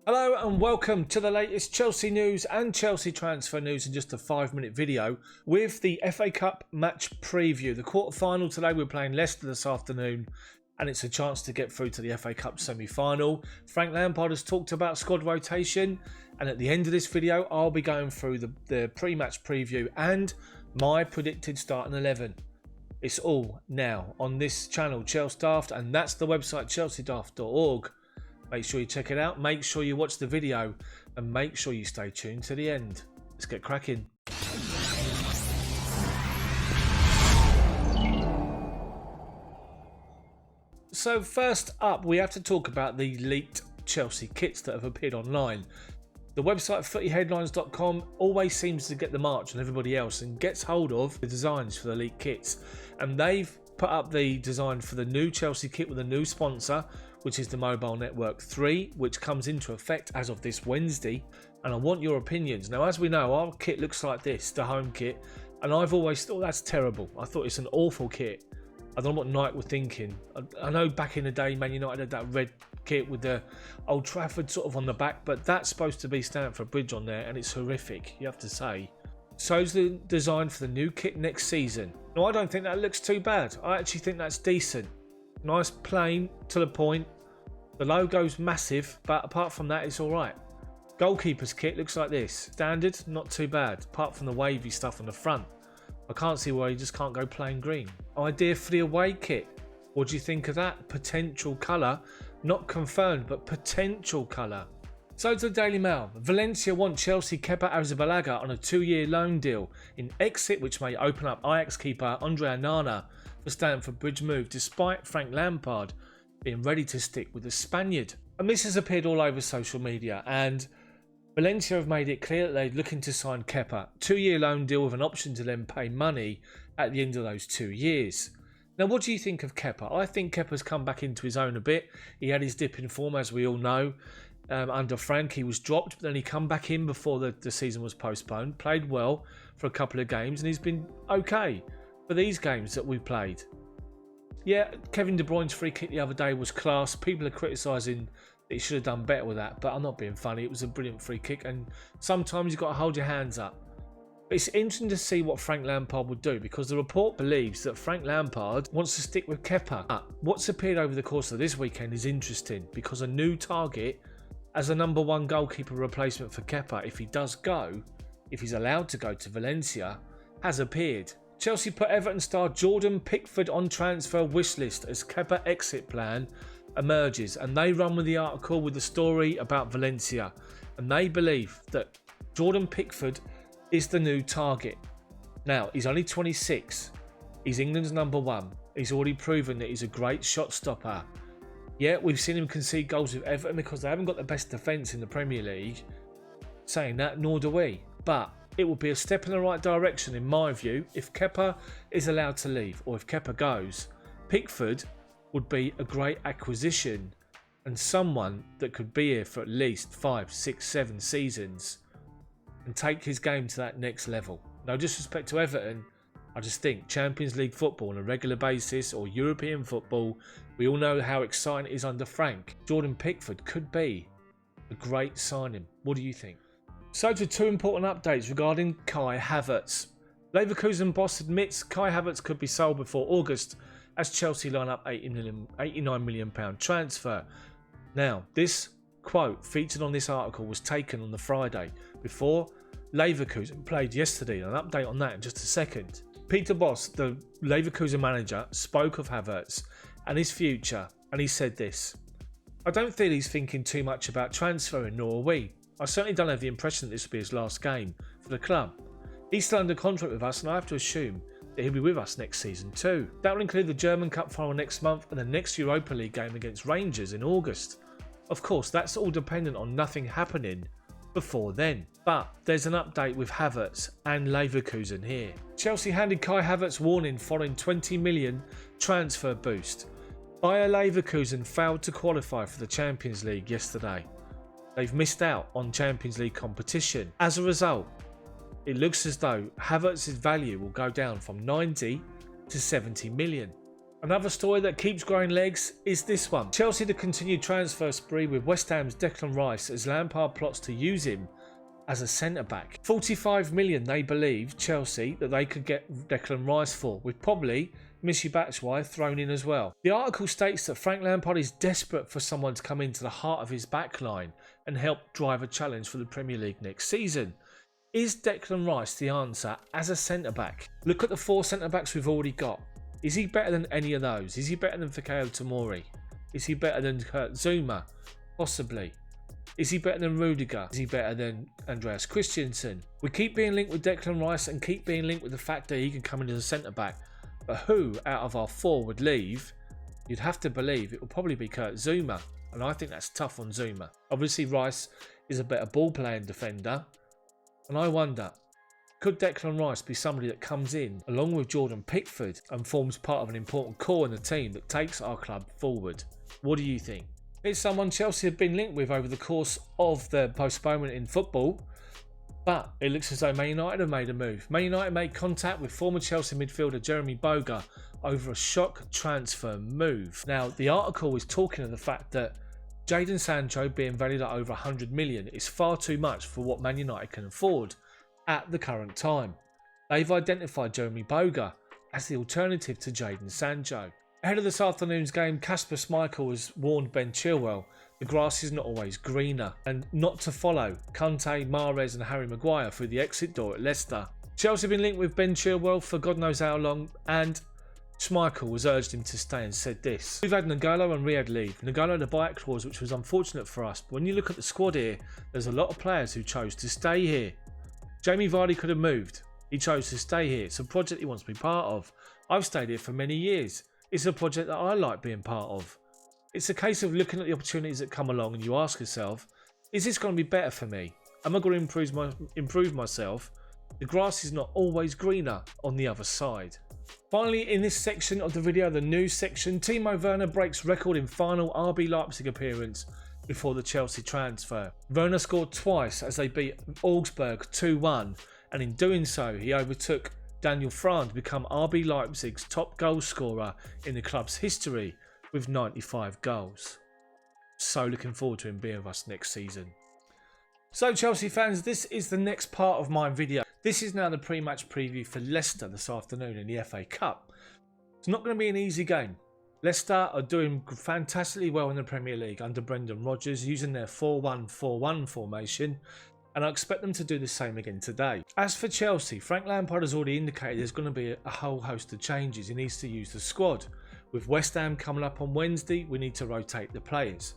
Hello and welcome to the latest Chelsea news and Chelsea transfer news in just a 5-minute video with the FA Cup match preview. The quarter-final today, we're playing Leicester this afternoon and it's a chance to get through to the FA Cup semi-final. Frank Lampard has talked about squad rotation, and at the end of this video I'll be going through the pre-match preview and my predicted starting 11. It's all now on this channel, Chels Daft, and that's the website chelseadaft.org. Make sure you check it out, make sure you watch the video, and make sure you stay tuned to the end. Let's get cracking. So first up, we have to talk about the leaked Chelsea kits that have appeared online. The website footyheadlines.com always seems to get the march on everybody else and gets hold of the designs for the leaked kits. And they've put up the design for the new Chelsea kit with a new sponsor, which is the Mobile Network 3, which comes into effect as of this Wednesday. And I want your opinions. Now, as we know, our kit looks like this, the home kit, and I've always thought that's terrible. I thought it's an awful kit. I don't know what Nike were thinking. I know back in the day, Man United had that red kit with the Old Trafford sort of on the back, but that's supposed to be Stamford Bridge on there, and it's horrific, you have to say. So's the design for the new kit next season. Now, I don't think that looks too bad. I actually think that's decent. Nice, plain, to the point. The logo's massive, but apart from that, it's alright. Goalkeeper's kit looks like this. Standard, not too bad, apart from the wavy stuff on the front. I can't see why you just can't go plain green. Idea for the away kit. What do you think of that? Potential colour. Not confirmed, but potential colour. So to the Daily Mail. Valencia want Chelsea Kepa Arrizabalaga on a 2-year loan deal in exit, which may open up Ajax keeper Andre Onana for Stamford Bridge move, despite Frank Lampard being ready to stick with the Spaniard. And this has appeared all over social media, and Valencia have made it clear that they're looking to sign Kepa. 2-year loan deal with an option to then pay money at the end of those 2 years. Now, what do you think of Kepa? I think Kepa's come back into his own a bit. He had his dip in form, as we all know. Under Frank, he was dropped, but then he come back in before the season was postponed. Played well for a couple of games, and he's been okay for these games that we played. Yeah, Kevin De Bruyne's free kick the other day was class. People are criticising that he should have done better with that, but I'm not being funny. It was a brilliant free kick, and sometimes you've got to hold your hands up. But it's interesting to see what Frank Lampard would do, because the report believes that Frank Lampard wants to stick with Kepa. What's appeared over the course of this weekend is interesting, because a new target as a number 1 goalkeeper replacement for Kepa, if he does go, if he's allowed to go to Valencia, has appeared. Chelsea put Everton star Jordan Pickford on transfer wish list as Kepa exit plan emerges, and they run with the article with the story about Valencia, and they believe that Jordan Pickford is the new target. Now, he's only 26, he's England's number 1, he's already proven that he's a great shot stopper. Yeah, we've seen him concede goals with Everton because they haven't got the best defence in the Premier League. Saying that, nor do we, but it will be a step in the right direction in my view if Kepa is allowed to leave, or if Kepa goes. Pickford would be a great acquisition and someone that could be here for at least 5, 6, 7 seasons and take his game to that next level. No disrespect to Everton, I just think Champions League football on a regular basis, or European football, we all know how exciting it is under Frank. Jordan Pickford could be a great signing. What do you think? So to 2 important updates regarding Kai Havertz. Leverkusen boss admits Kai Havertz could be sold before August as Chelsea line up £89 million transfer. Now, this quote featured on this article was taken on the Friday before Leverkusen played yesterday. An update on that in just a second. Peter Bosz, the Leverkusen manager, spoke of Havertz and his future, and he said this: "I don't feel he's thinking too much about transferring, nor are we. I certainly don't have the impression that this will be his last game for the club. He's still under contract with us, and I have to assume that he'll be with us next season too. That will include the German Cup final next month and the next Europa League game against Rangers in August. Of course, that's all dependent on nothing happening before then. But there's an update with Havertz and Leverkusen here. Chelsea handed Kai Havertz warning following 20 million transfer boost. Bayer Leverkusen failed to qualify for the Champions League yesterday. They've missed out on Champions League competition. As a result, it looks as though Havertz's value will go down from 90 to 70 million. Another story that keeps growing legs is this one. Chelsea to continue transfer spree with West Ham's Declan Rice as Lampard plots to use him as a centre-back. 45 million they believe, Chelsea, that they could get Declan Rice for, with probably Michy Batshuayi thrown in as well. The article states that Frank Lampard is desperate for someone to come into the heart of his backline and help drive a challenge for the Premier League next season. Is Declan Rice the answer as a centre-back? Look at the 4 centre-backs we've already got. Is he better than any of those? Is he better than Fikayo Tomori? Is he better than Kurt Zuma? Possibly. Is he better than Rudiger? Is he better than Andreas Christensen? We keep being linked with Declan Rice and keep being linked with the fact that he can come in as a centre-back. But who out of our 4 would leave? You'd have to believe it will probably be Kurt Zuma. And I think that's tough on Zuma. Obviously Rice is a better ball-playing defender. And I wonder, could Declan Rice be somebody that comes in along with Jordan Pickford and forms part of an important core in the team that takes our club forward? What do you think? It's someone Chelsea have been linked with over the course of the postponement in football, but it looks as though Man United have made a move. Man United made contact with former Chelsea midfielder Jeremy Boga over a shock transfer move. Now, the article is talking of the fact that Jadon Sancho being valued at over 100 million is far too much for what Man United can afford at the current time. They've identified Jeremy Boga as the alternative to Jadon Sancho. Ahead of this afternoon's game, Kasper Schmeichel has warned Ben Chilwell the grass is not always greener and not to follow Kante, Mahrez and Harry Maguire through the exit door at Leicester. Chelsea have been linked with Ben Chilwell for God knows how long, and Schmeichel has urged him to stay and said this. We've had N'Golo and Riyad leave. N'Golo had a buyout clause which was unfortunate for us, but when you look at the squad here, there's a lot of players who chose to stay here. Jamie Vardy could have moved. He chose to stay here. It's a project he wants to be part of. I've stayed here for many years. It's a project that I like being part of. It's a case of looking at the opportunities that come along and you ask yourself, is this going to be better for me? Am I going to improve myself? The grass is not always greener on the other side. Finally, in this section of the video, the news section, Timo Werner breaks record in final RB Leipzig appearance before the Chelsea transfer. Werner scored twice as they beat Augsburg 2-1, and in doing so he overtook Daniel Frahn to become RB Leipzig's top goal scorer in the club's history with 95 goals. So looking forward to him being with us next season. So Chelsea fans, this is the next part of my video. This is now the pre-match preview for Leicester this afternoon in the FA Cup. It's not going to be an easy game. Leicester are doing fantastically well in the Premier League under Brendan Rodgers, using their 4-1-4-1 formation, and I expect them to do the same again today. As for Chelsea, Frank Lampard has already indicated there's going to be a whole host of changes. He needs to use the squad. With West Ham coming up on Wednesday, we need to rotate the players.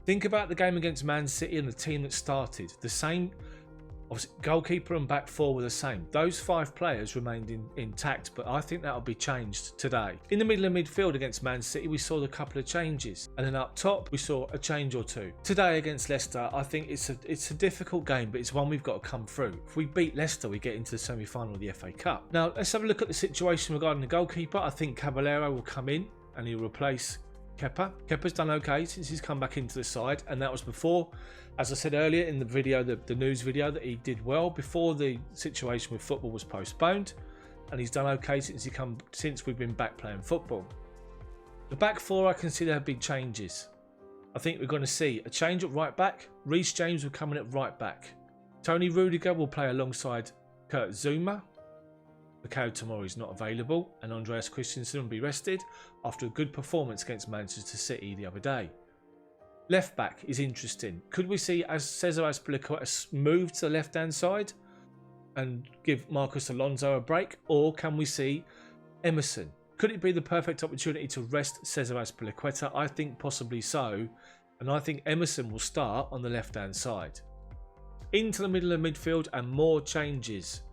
Think about the game against Man City and the team that started. The same, obviously, goalkeeper and back four were the same. Those 5 players remained intact, but I think that'll be changed today. In the middle of midfield against Man City, we saw a couple of changes, and then up top we saw a change or two. Today against Leicester, I think it's a difficult game, but it's one we've got to come through. If we beat Leicester, we get into the semi-final of the FA Cup. Now let's have a look at the situation regarding the goalkeeper. I think Caballero will come in and he'll replace Kepa. Kepa's done okay since he's come back into the side, and that was before, as I said earlier in the video, the news video, that he did well before the situation with football was postponed, and he's done okay since we've been back playing football. The back four, I consider have big changes. I think we're going to see a change at right back. Reece James will come in at right back. Tony Rudiger will play alongside Kurt Zuma. Fikayo Tomori is not available, and Andreas Christensen will be rested after a good performance against Manchester City the other day. Left back is interesting. Could we see as Cesar Azpilicueta move to the left hand side and give Marcos Alonso a break, or can we see Emerson? Could it be the perfect opportunity to rest Cesar Azpilicueta? I think possibly so, and I think Emerson will start on the left hand side. Into the middle of midfield and more changes.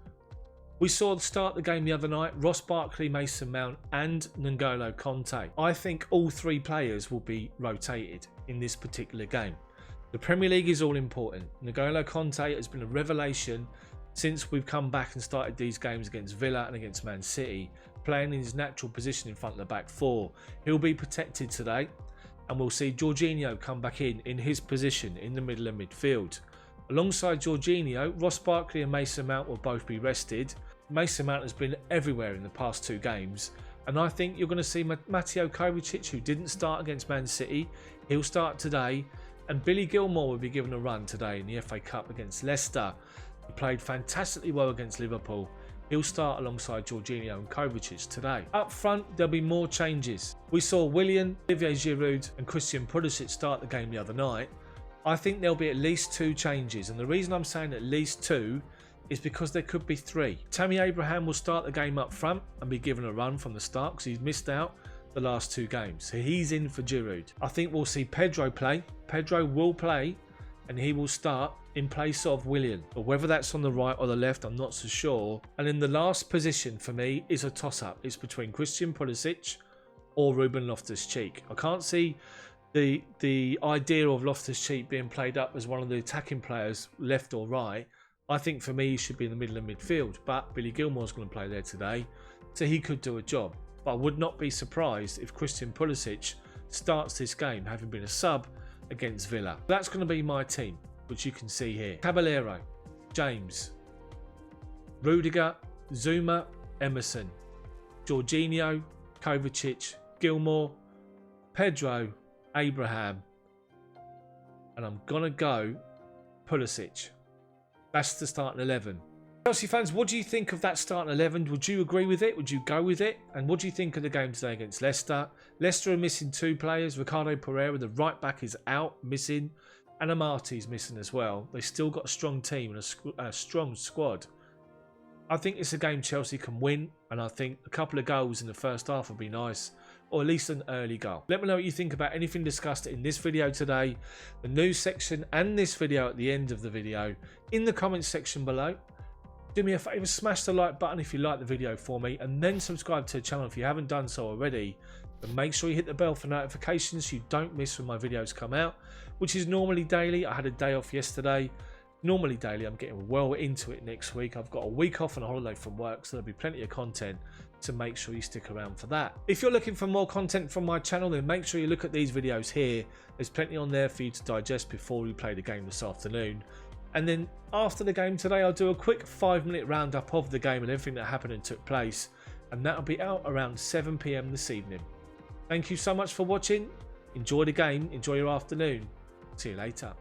We saw the start of the game the other night, Ross Barkley, Mason Mount and N'Golo Kante. I think all 3 players will be rotated in this particular game. The Premier League is all important. N'Golo Kante has been a revelation since we've come back and started these games against Villa and against Man City, playing in his natural position in front of the back 4. He'll be protected today, and we'll see Jorginho come back in his position in the middle of midfield. Alongside Jorginho, Ross Barkley and Mason Mount will both be rested. Mason Mount has been everywhere in the past 2 games, And I think you're going to see Mateo Kovacic, who didn't start against Man City. He'll start today. And Billy Gilmour will be given a run today in the FA Cup against Leicester. He played fantastically well against Liverpool. He'll start alongside Jorginho and Kovacic today. Up front, there'll be more changes. We saw Willian, Olivier Giroud and Christian Pulisic start the game the other night. I think there'll be at least 2 changes. And the reason I'm saying at least 2 is because there could be 3. Tammy Abraham will start the game up front and be given a run from the start because he's missed out the last 2 games. So he's in for Giroud. I think we'll see Pedro play. Pedro will play and he will start in place of Willian. But whether that's on the right or the left, I'm not so sure. And in the last position for me is a toss-up. It's between Christian Pulisic or Ruben Loftus-Cheek. I can't see the idea of Loftus-Cheek being played up as one of the attacking players, left or right. I think for me he should be in the middle of midfield. But Billy Gilmour's going to play there today, so he could do a job. But I would not be surprised if Christian Pulisic starts this game, having been a sub against Villa. That's going to be my team, which you can see here. Caballero, James, Rudiger, Zuma, Emerson, Jorginho, Kovacic, Gilmour, Pedro, Abraham, and I'm going to go Pulisic. That's the starting 11. Chelsea fans, what do you think of that starting 11? Would you agree with it? Would you go with it? And what do you think of the game today against Leicester? Leicester are missing 2 players. Ricardo Pereira, the right back, is out, missing. And Amati's missing as well. They still got a strong team and a strong squad. I think it's a game Chelsea can win. And I think a couple of goals in the first half would be nice. Or at least an early goal. Let me know what you think about anything discussed in this video today. The news section and this video at the end of the video. In the comments section below. Do me a favour, smash the like button if you like the video for me, and then subscribe to the channel if you haven't done so already. But make sure you hit the bell for notifications so you don't miss when my videos come out, which is normally daily. I had a day off yesterday. Normally daily. I'm getting well into it next week. I've got a week off on a holiday from work, so there'll be plenty of content, so make sure you stick around for that. If you're looking for more content from my channel, then make sure you look at these videos here. There's plenty on there for you to digest before we play the game this afternoon. And then after the game today, I'll do a quick 5-minute roundup of the game and everything that happened and took place. And that'll be out around 7 PM this evening. Thank you so much for watching. Enjoy the game. Enjoy your afternoon. See you later.